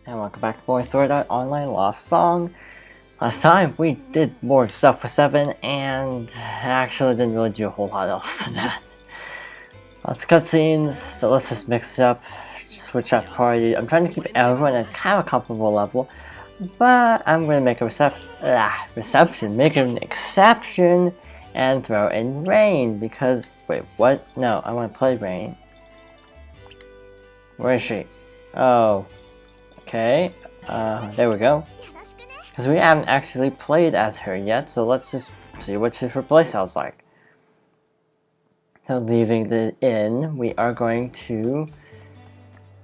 And welcome back to Boy Sword Art Online Lost Song. Last time we did more stuff for 7 and actually didn't really do a whole lot else than that. Lots of cutscenes, so let's just mix it up, switch up party. I'm trying to keep everyone at kind of a comfortable level, but I'm going to make a make an exception and throw in Rain because, wait, what? No, I want to play Rain. Where is she? Oh. Okay, there we go. Because we haven't actually played as her yet, so let's just see what her playstyle's like. So leaving the inn, we are going to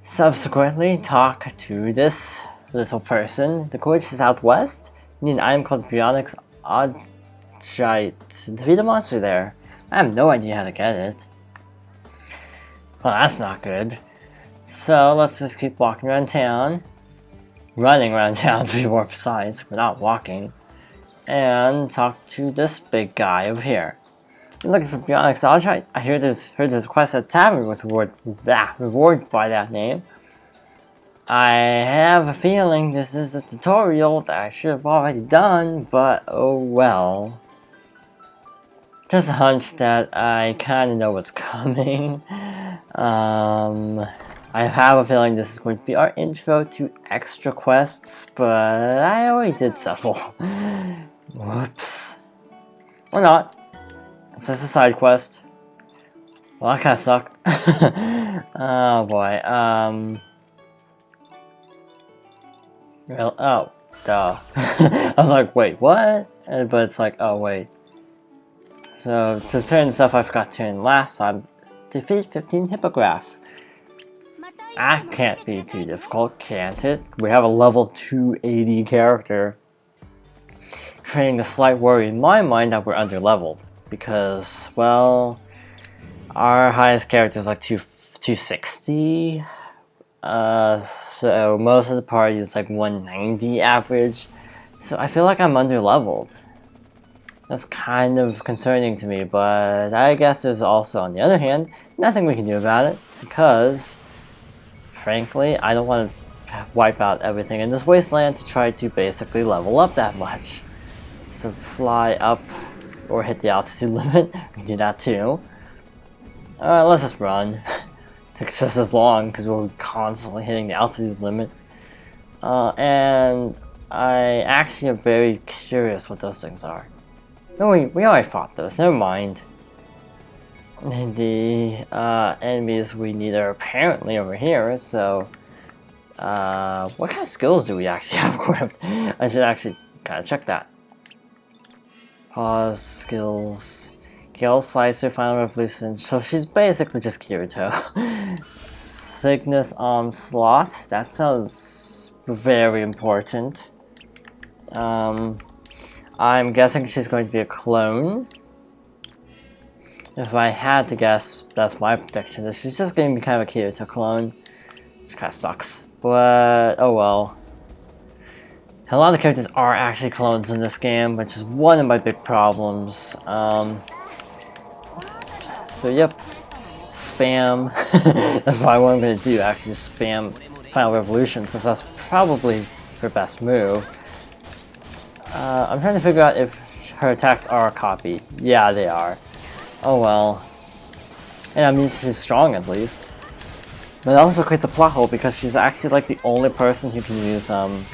subsequently talk to this little person. The courage to southwest. You need an item called Bionics Oddgite to defeat a monster there. I have no idea how to get it. Well, that's not good. So let's just keep walking around town. Running around town to be more precise, we're not walking. And talk to this big guy over here. You're looking for Bionics Oddgite? I heard there's a quest at Tavern with reward by that name. I have a feeling this is a tutorial that I should have already done, but oh well. Just a hunch that I kinda know what's coming. I have a feeling this is going to be our intro to extra quests, but I already did several. Whoops. Or not. It's just a side quest. Well, that kinda sucked. Oh boy, well, oh, duh. I was like, wait, what? But it's like, oh wait. So, to turn stuff I forgot to turn last time, defeat 15 Hippogriff. That can't be too difficult, can't it? We have a level 280 character. Creating a slight worry in my mind that we're under-leveled. Because, well, our highest character is like 260. So most of the party is like 190 average. So I feel like I'm under-leveled. That's kind of concerning to me, but I guess there's also, on the other hand, nothing we can do about it. Because frankly, I don't want to wipe out everything in this wasteland to try to basically level up that much. So fly up or hit the altitude limit, we can do that too. Let's just run. Takes just as long because we're constantly hitting the altitude limit. And I actually am very curious what those things are. No, we already fought those, never mind. The enemies we need are apparently over here, so what kind of skills do we actually have equipped? I should actually kind of check that. Pause, skills, Gale Slicer, Final Revolution, so she's basically just Kirito. Cygnus Onslaught, that sounds very important. I'm guessing she's going to be a clone. If I had to guess, that's my prediction. She's just going to be kind of a Kirito clone. Which kind of sucks. But, oh well. A lot of the characters are actually clones in this game, which is one of my big problems. So yep. Spam. That's probably what I'm going to do, actually just spam Final Revolution, since that's probably her best move. I'm trying to figure out if her attacks are a copy. Yeah, they are. Oh well. And that means she's strong at least. But it also creates a plot hole because she's actually like the only person who can use like,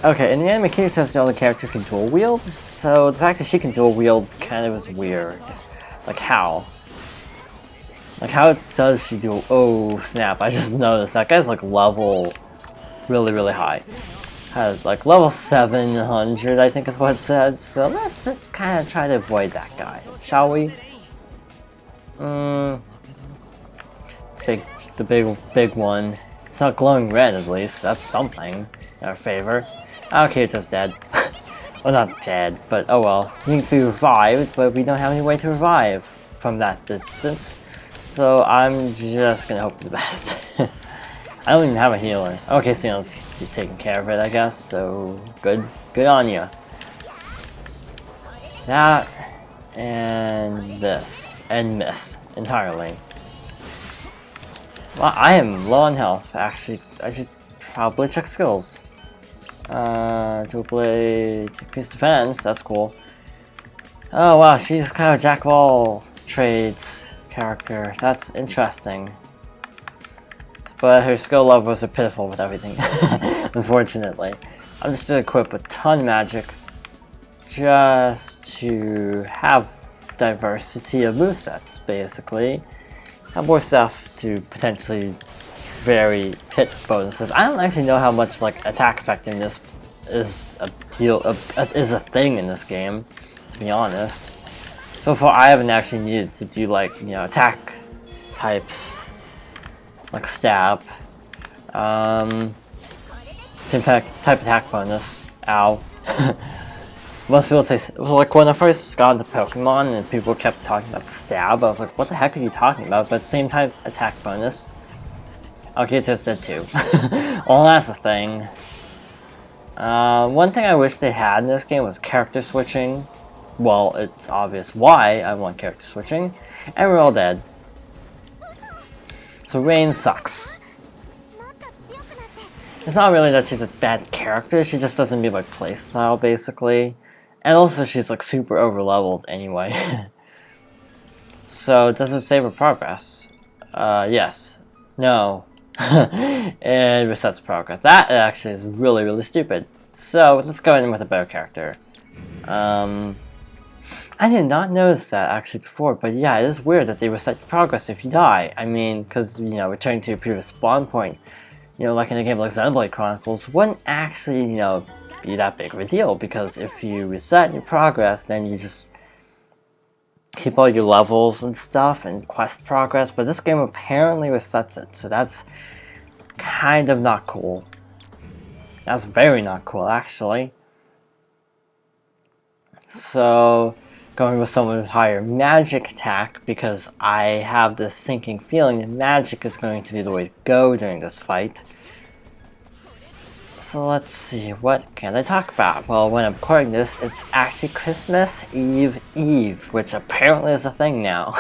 okay, in the anime, Kirito is the only character who can dual wield, so the fact that she can dual wield kind of is weird. Like how? Like how does she do? Oh snap, I just noticed that guy's like level really high. Had like level 700, I think is what it said, so let's just kind of try to avoid that guy, shall we? The big one. It's not glowing red at least, that's something in our favor. Okay, Kirito's dead. Well, not dead, but oh well. He needs to be revived, but we don't have any way to revive from that distance. So I'm just gonna hope for the best. I don't even have a healer. Okay, Sino's taking care of it, I guess, so good on you. That, and this, and miss, entirely. Well, I am low on health. Actually, I should probably check skills. To play increase defense. That's cool. Oh wow, she's kind of jack of all trades character. That's interesting. But her skill levels are pitiful with everything. Unfortunately, I'm just gonna equip a ton of magic just to have diversity of movesets, basically. Have more stuff to potentially vary hit bonuses. I don't actually know how much like attack effectiveness is a thing in this game, to be honest. So far, I haven't actually needed to do like attack types like stab, same type attack bonus. Ow. Most people say, like when I first got into Pokemon and people kept talking about stab, I was like, what the heck are you talking about? But same type attack bonus. Arceus did too. Well, that's a thing. One thing I wish they had in this game was character switching. Well, it's obvious why I want character switching. And we're all dead. So Rain sucks. It's not really that she's a bad character, she just doesn't meet my playstyle, basically. And also she's like super over leveled anyway. So does it save her progress? Yes. No. It resets progress. That actually is really, really stupid. So let's go in with a better character. I did not notice that actually before, but yeah, it is weird that they reset your progress if you die. I mean, because, returning to your previous spawn point, like in a game like Xenoblade Chronicles, wouldn't actually, be that big of a deal, because if you reset your progress, then you just keep all your levels and stuff and quest progress, but this game apparently resets it, so that's kind of not cool. That's very not cool, actually. So, going with someone with higher magic attack, because I have this sinking feeling that magic is going to be the way to go during this fight. So let's see, what can I talk about? Well, when I'm recording this, it's actually Christmas Eve, which apparently is a thing now.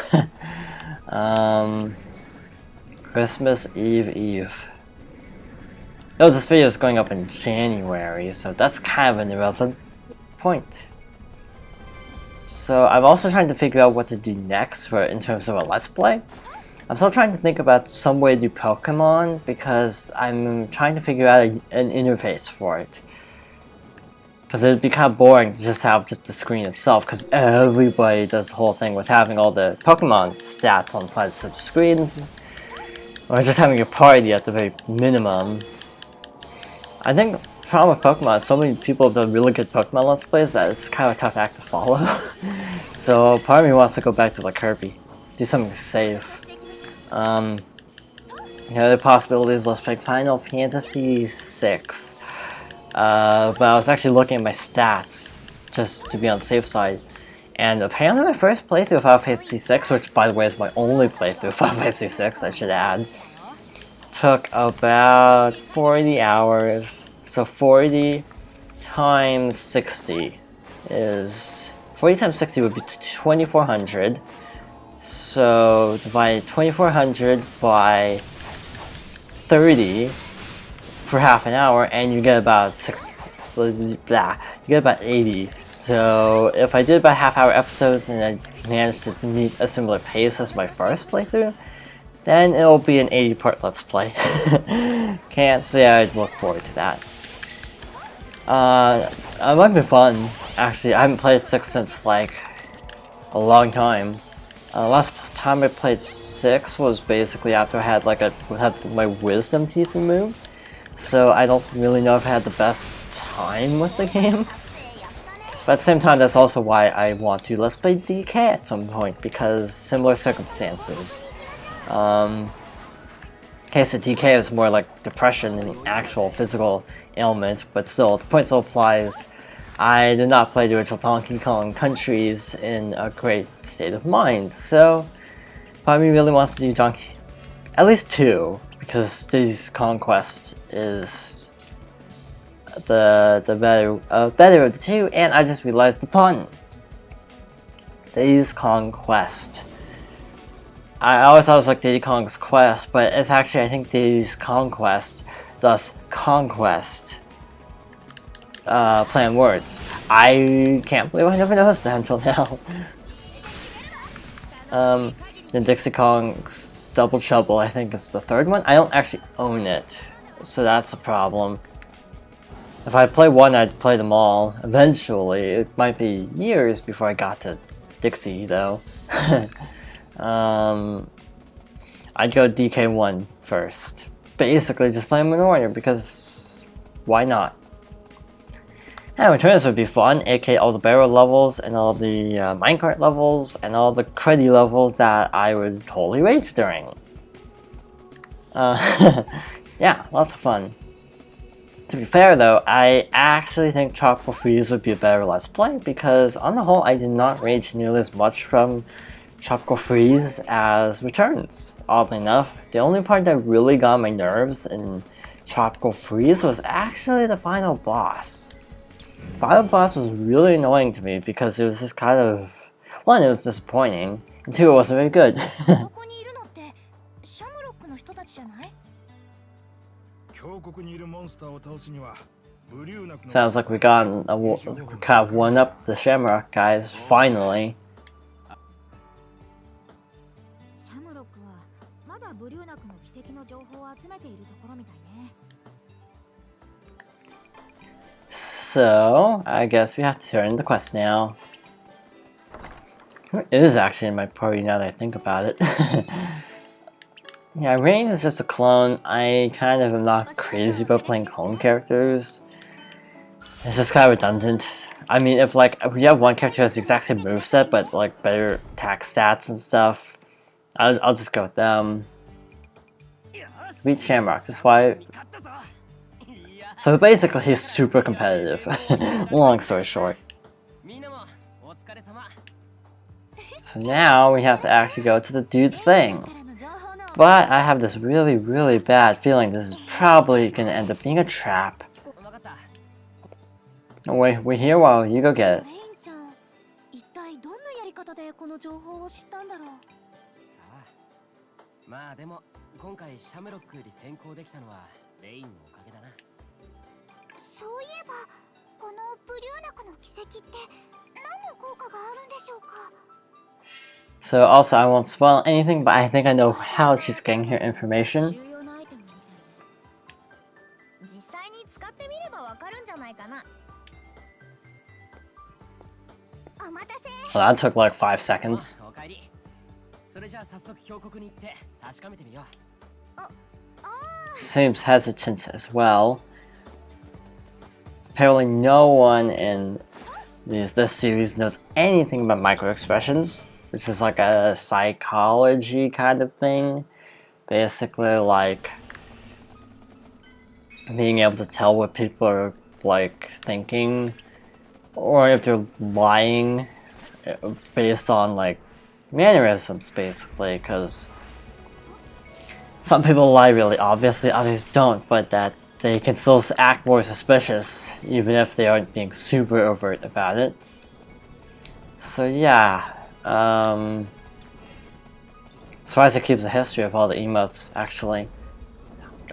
Christmas Eve. Oh, this video is going up in January, so that's kind of an irrelevant point. So I'm also trying to figure out what to do next in terms of a Let's Play. I'm still trying to think about some way to do Pokemon, because I'm trying to figure out an interface for it. Because it'd be kind of boring to just have the screen itself, because everybody does the whole thing with having all the Pokemon stats on the sides of the screens, or just having a party at the very minimum. I think the problem with Pokemon is so many people have done really good Pokemon Let's Plays that it's kind of a tough act to follow. So part of me wants to go back to like Kirby, do something safe. The other possibilities, let's play Final Fantasy VI. But I was actually looking at my stats, just to be on the safe side. And apparently my first playthrough of Final Fantasy VI, which by the way is my only playthrough of Final Fantasy VI, I should add, took about 40 hours. So 40 times 60 is... 40 times 60 would be 2400. So divide 2400 by 30 for half an hour, and you get about you get about 80. So if I did about half-hour episodes and I managed to meet a similar pace as my first playthrough, then it'll be an 80-part Let's Play. Can't say I'd look forward to that. It might be fun. Actually, I haven't played 6 since like a long time. Last time I played 6 was basically after I had had my wisdom teeth removed. So I don't really know if I had the best time with the game. But at the same time, that's also why I want to Let's Play DK at some point, because similar circumstances. Case of DK is more like depression than the actual physical ailment, but still, the point still applies. I did not play the original Donkey Kong Countries in a great state of mind, so part of me really wants to do at least 2, because Diddy's Conquest is the better of the 2, and I just realized the pun. Diddy's Conquest. I always thought it was like Diddy Kong's Quest, but it's actually, I think, Diddy's Conquest, thus Conquest. Play on words. I can't believe I never noticed that until now. Then Dixie Kong's Double Trouble, I think it's the third one. I don't actually own it, so that's a problem. If I play one, I'd play them all. Eventually, it might be years before I got to Dixie, though. I'd go DK1 first. Basically, just play them in order, because why not? And Returns would be fun, aka all the barrel levels, and all the minecart levels, and all the creddy levels that I would totally rage during. Yeah, lots of fun. To be fair though, I actually think Tropical Freeze would be a better Let's Play, because on the whole I did not rage nearly as much from Tropical Freeze as Returns. Oddly enough, the only part that really got my nerves in Tropical Freeze was actually the final boss. The final boss was really annoying to me because it was just kind of... One, it was disappointing, and two, it wasn't very good. Sounds like we kind of won up the Shamrock guys, finally. So, I guess we have to turn in the quest now. It is actually in my party now that I think about it. Yeah, Rain is just a clone. I kind of am not crazy about playing clone characters. It's just kind of redundant. I mean, if you have one character who has the exact same moveset, but like better attack stats and stuff, I'll just go with them. Beat Shamrock, that's why. So basically, he's super competitive. Long story short. So now we have to actually go to the dude thing. But I have this really, really bad feeling this is probably gonna end up being a trap. Oh, wait, we're here while you go get it. So also, I won't spoil anything, but I think I know how she's getting her information. Well, that took like 5 seconds. Seems hesitant as well. Apparently no one in this series knows anything about microexpressions, which is like a psychology kind of thing. Basically like being able to tell what people are like thinking, or if they're lying based on like mannerisms, basically, because some people lie really obviously, others don't, but that they can still act more suspicious even if they aren't being super overt about it. So yeah, as far as it keeps a history of all the emotes, actually.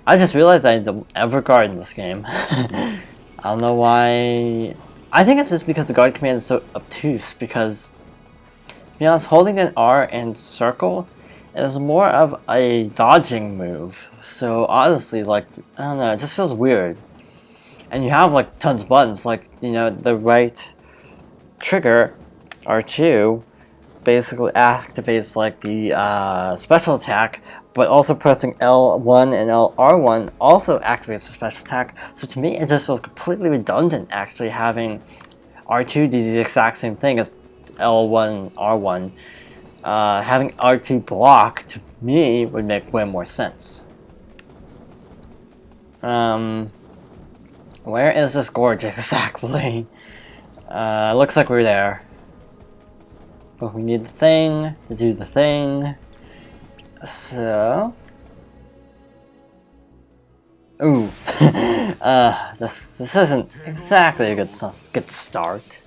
I just realized I don't ever guard in this game. I don't know why. I think it's just because the guard command is so obtuse, because, to be honest, holding an R and circle is more of a dodging move. So honestly, like, I don't know, it just feels weird. And you have like tons of buttons, like, you know, the right trigger, R2, basically activates like the special attack, but also pressing L1 and R1 also activates the special attack. So to me, it just feels completely redundant actually having R2 do the exact same thing as L1, R1. Having R2 block, to me, would make way more sense. Where is this gorge exactly? Looks like we're there. But we need the thing to do the thing. So... Ooh. This isn't exactly a good start.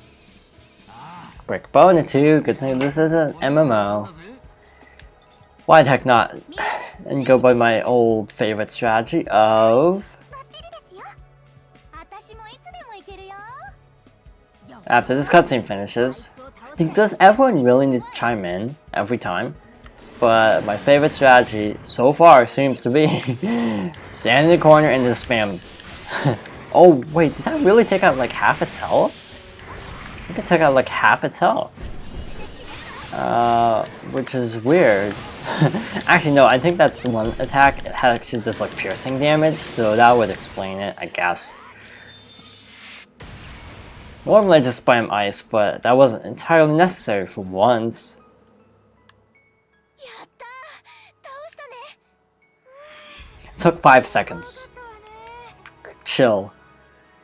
Brick Bona 2, good thing this is an MMO. Why the heck not? And go by my old favorite strategy of... After this cutscene finishes, does everyone really need to chime in every time? But my favorite strategy so far seems to be stand in the corner and just spam. Oh wait, did that really take out like half its health? I think it took out like half its health. Which is weird. Actually no, I think that one attack actually does like piercing damage, so that would explain it, I guess. Normally I just spam ice, but that wasn't entirely necessary for once. It took 5 seconds. Chill.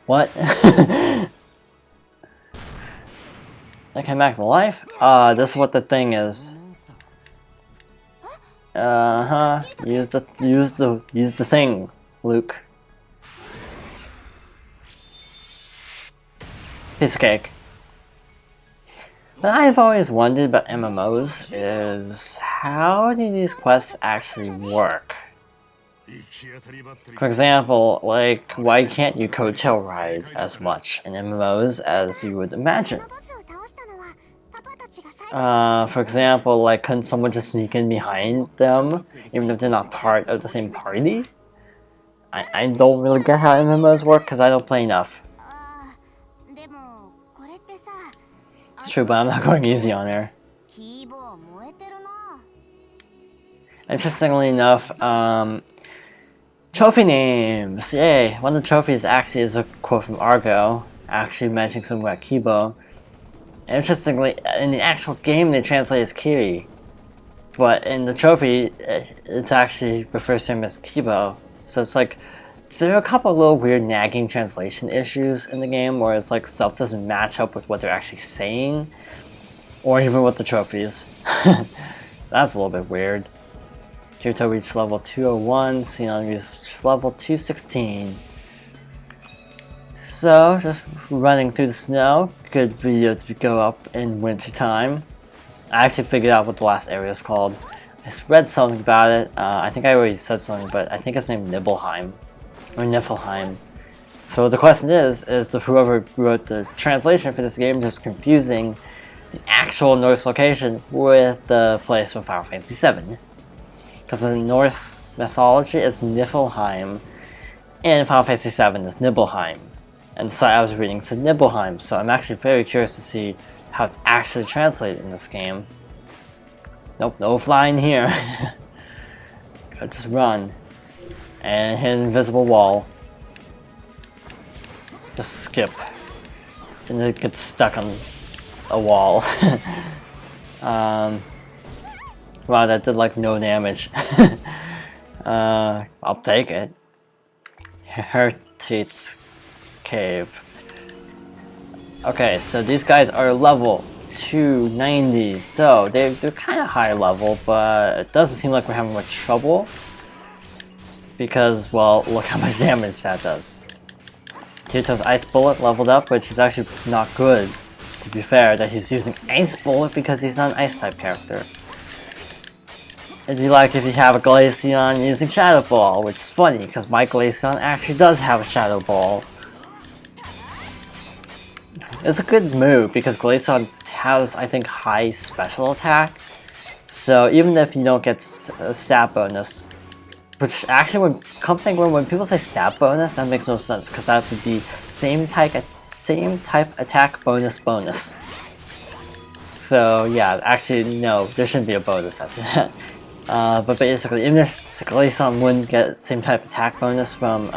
What? I came back to life? This is what the thing is. Use the thing, Luke. Piece of cake. What I've always wondered about MMOs is how do these quests actually work? For example, like, why can't you coattail ride as much in MMOs as you would imagine? For example, like, couldn't someone just sneak in behind them, even if they're not part of the same party? I don't really get how MMOs work, because I don't play enough. It's true, but I'm not going easy on her. Interestingly enough, trophy names! Yay! One of the trophies actually is a quote from Argo, actually mentioning something about Kibo. And interestingly, in the actual game they translate as Kiri. But in the trophy, it actually refers to him as Kibo. So it's like, there are a couple of little weird nagging translation issues in the game where it's like stuff doesn't match up with what they're actually saying. Or even with the trophies. That's a little bit weird. Kirito reached level 201, Xenon reached level 216. So, just running through the snow, good video to go up in winter time. I actually figured out what the last area is called. I read something about it, I think I already said something, but I think it's named Nibelheim. Or Niflheim. So the question is whoever wrote the translation for this game just confusing the actual Norse location with the place from Final Fantasy VII. Because in Norse mythology it's Niflheim, and Final Fantasy VII is Nibelheim. And the site I was reading said Nibelheim, so I'm actually very curious to see how it's actually translated in this game. Nope, no flying here. Gotta just run. And hit an invisible wall. Just skip. And it gets stuck on a wall. Wow, that did like no damage. I'll take it. Heritage Cave. Okay, so these guys are level 290, so they're kind of high level, but it doesn't seem like we're having much trouble. Because, well, look how much damage that does. Kirito's Ice Bullet leveled up, which is actually not good, to be fair, that he's using Ice Bullet because he's not an Ice-type character. It'd be like if you have a Glaceon using Shadow Ball, which is funny, because my Glaceon actually does have a Shadow Ball. It's a good move, because Glaceon has, I think, high special attack, so even if you don't get a stat bonus, which actually, when people say stat bonus, that makes no sense because that would be same type attack bonus. So yeah, actually no, there shouldn't be a bonus after that. But basically, even if Glaceon wouldn't get same type attack bonus from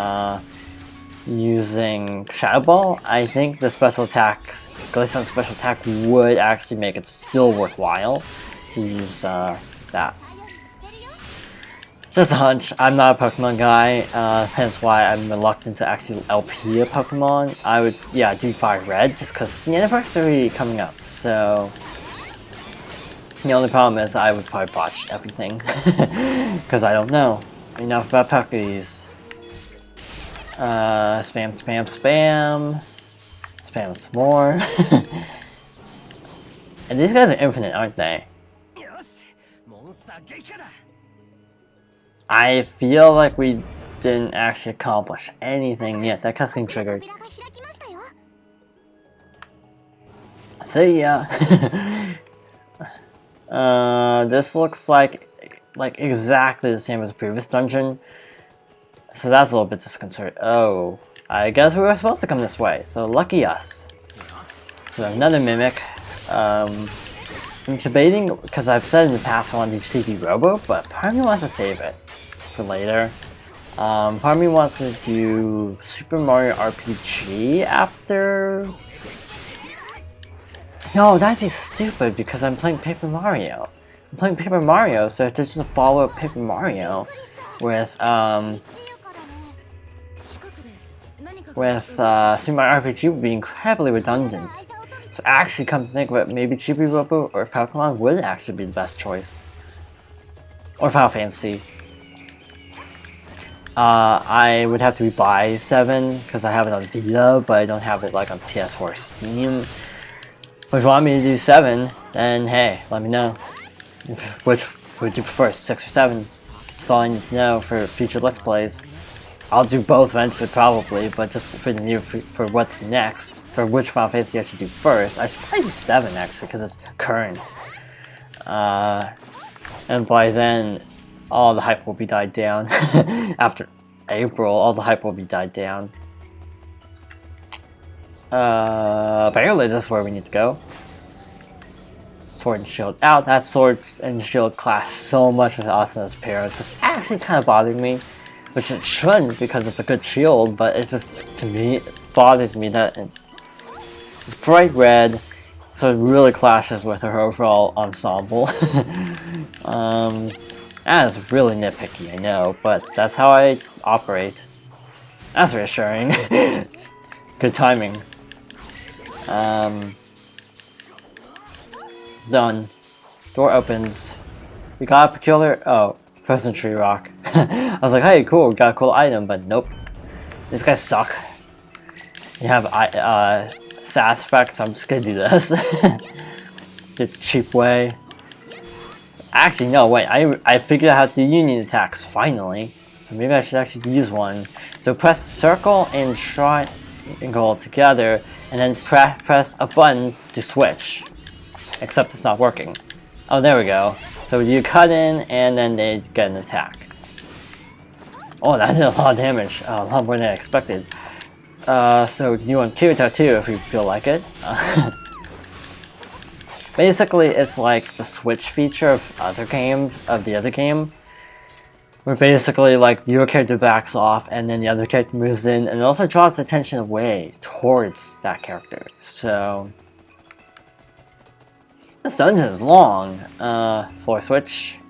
using Shadow Ball, I think the special attack, Glaceon's special attack, would actually make it still worthwhile to use that. Just a hunch, I'm not a Pokemon guy, hence why I'm reluctant to actually LP a Pokemon. I would, yeah, do Fire Red just because the anniversary coming up, so... The only problem is I would probably botch everything, because I don't know enough about Pokemon. Spam, spam, spam. Spam some more. And these guys are infinite, aren't they? I feel like we didn't actually accomplish anything yet. That cutscene triggered. So yeah. This looks like exactly the same as the previous dungeon. So that's a little bit disconcerting. Oh, I guess we were supposed to come this way. So lucky us. So another mimic. I'm debating, because I've said in the past I want to do CB Robo, but part of me wants to save it for later. Part of me wants to do Super Mario RPG after. No, that'd be stupid because I'm playing Paper Mario. I'm playing Paper Mario, so if there's just a follow-up Paper Mario with Super Mario RPG would be incredibly redundant. So actually, come to think of it, maybe Chibi Robo or Pokemon would actually be the best choice. Or Final Fantasy. I would have to buy 7 because I have it on Vita, but I don't have it like on PS4 or Steam. If you want me to do 7, then hey, let me know. Which would you prefer, 6 or 7? That's all I need to know for future Let's Plays. I'll do both eventually, probably, but just for the for what's next, for which Final Fantasy I should do first, I should probably do 7 actually, because it's current. And by then, all the hype will be died down. After April, all the hype will be died down. Apparently this is where we need to go. Sword and Shield out. That Sword and Shield clash so much with Asuna's parents. It's actually kind of bothering me. Which it shouldn't because it's a good shield, but it's just, to me, it bothers me that it's bright red, so it really clashes with her overall ensemble. That is really nitpicky, I know, but that's how I operate. That's reassuring. Good timing. Done. Door opens. We got a peculiar. Oh, Frozen Tree Rock. I was like, hey, cool, got a cool item, but nope. These guys suck. You have sass effect, so I'm just gonna do this. The cheap way. Actually, no, wait, I figured out how to do union attacks, finally. So maybe I should actually use one. So press circle and triangle together, and then press a button to switch. Except it's not working. Oh, there we go. So you cut in, and then they get an attack. Oh, that did a lot of damage. A lot more than I expected. So you want Kirito too, if you feel like it. Basically, it's like the switch feature of the other game, where basically like your character backs off, and then the other character moves in, and it also draws attention away towards that character. So this dungeon is long. Floor switch.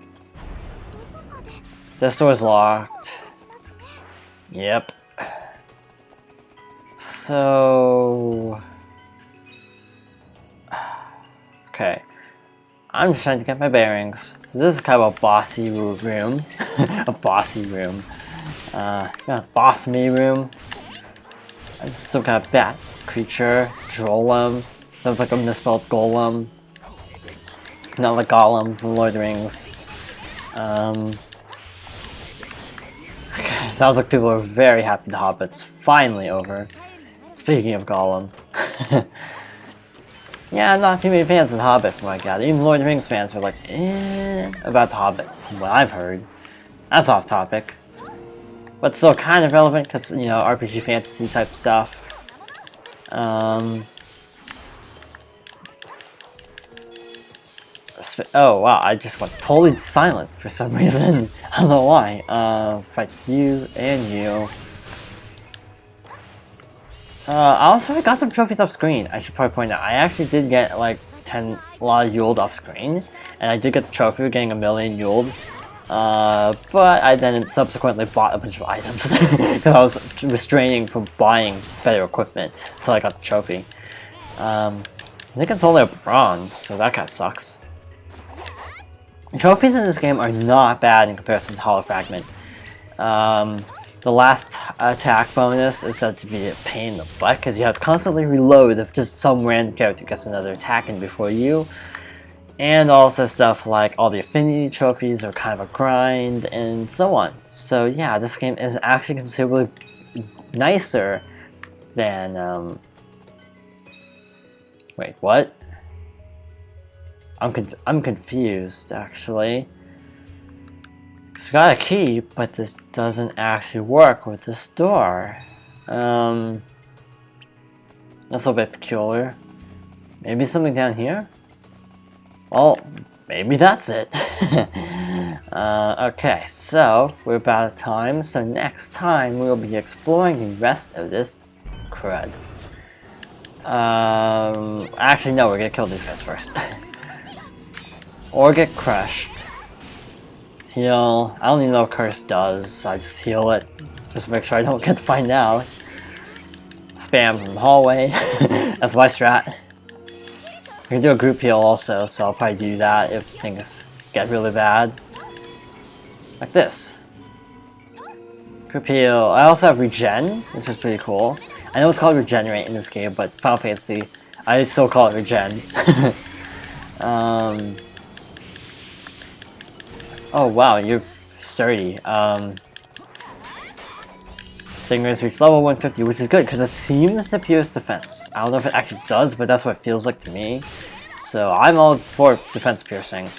This door is locked. Yep. So okay. I'm just trying to get my bearings. So this is kind of a bossy room. A bossy room. Yeah, boss me room. Some kind of bat creature. Drolem. Sounds like a misspelled golem. Not like Gollum from Lord of the Rings. Sounds like people are very happy the Hobbit's finally over. Speaking of Gollum. Yeah, not too many fans of The Hobbit from what I got. Even Lord of the Rings fans are like, about The Hobbit, from what I've heard. That's off topic. But still kind of relevant, because, you know, RPG fantasy type stuff. Oh wow, I just went totally silent for some reason. I don't know why. Fight you and you. I also got some trophies off screen. I should probably point out, I actually did get like a lot of Yuld off screen, and I did get the trophy of getting 1,000,000 Yuld. But I then subsequently bought a bunch of items because I was restraining from buying better equipment until I got the trophy. I think it's only a bronze, so that kind of sucks. Trophies in this game are not bad in comparison to Hollow Fragment. The last attack bonus is said to be a pain in the butt because you have to constantly reload if just some random character gets another attack in before you. And also stuff like all the affinity trophies are kind of a grind and so on. So yeah, this game is actually considerably nicer than wait, what? I'm confused actually. Cause we got a key, but this doesn't actually work with this door. That's a little bit peculiar. Maybe something down here? Well, maybe that's it. Okay, so we're about out of time, so next time we'll be exploring the rest of this crud. Actually no, we're gonna kill these guys first. Or get crushed. Heal. I don't even know what Curse does, I just heal it. Just make sure I don't get find out. Spam from the hallway. That's my strat. We can do a group heal also, so I'll probably do that if things get really bad. Like this. Group heal. I also have regen, which is pretty cool. I know it's called regenerate in this game, but Final Fantasy, I still call it regen. Oh wow, you're sturdy. Singers reach level 150, which is good because it seems to pierce defense. I don't know if it actually does, but that's what it feels like to me. So I'm all for defense piercing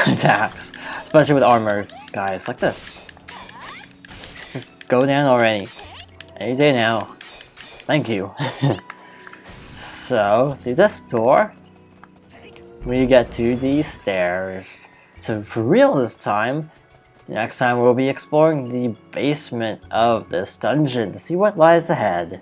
attacks, especially with armor guys like this. Just go down already. Any day now. Thank you. So, through this door, we get to the stairs. So for real this time, next time we'll be exploring the basement of this dungeon to see what lies ahead.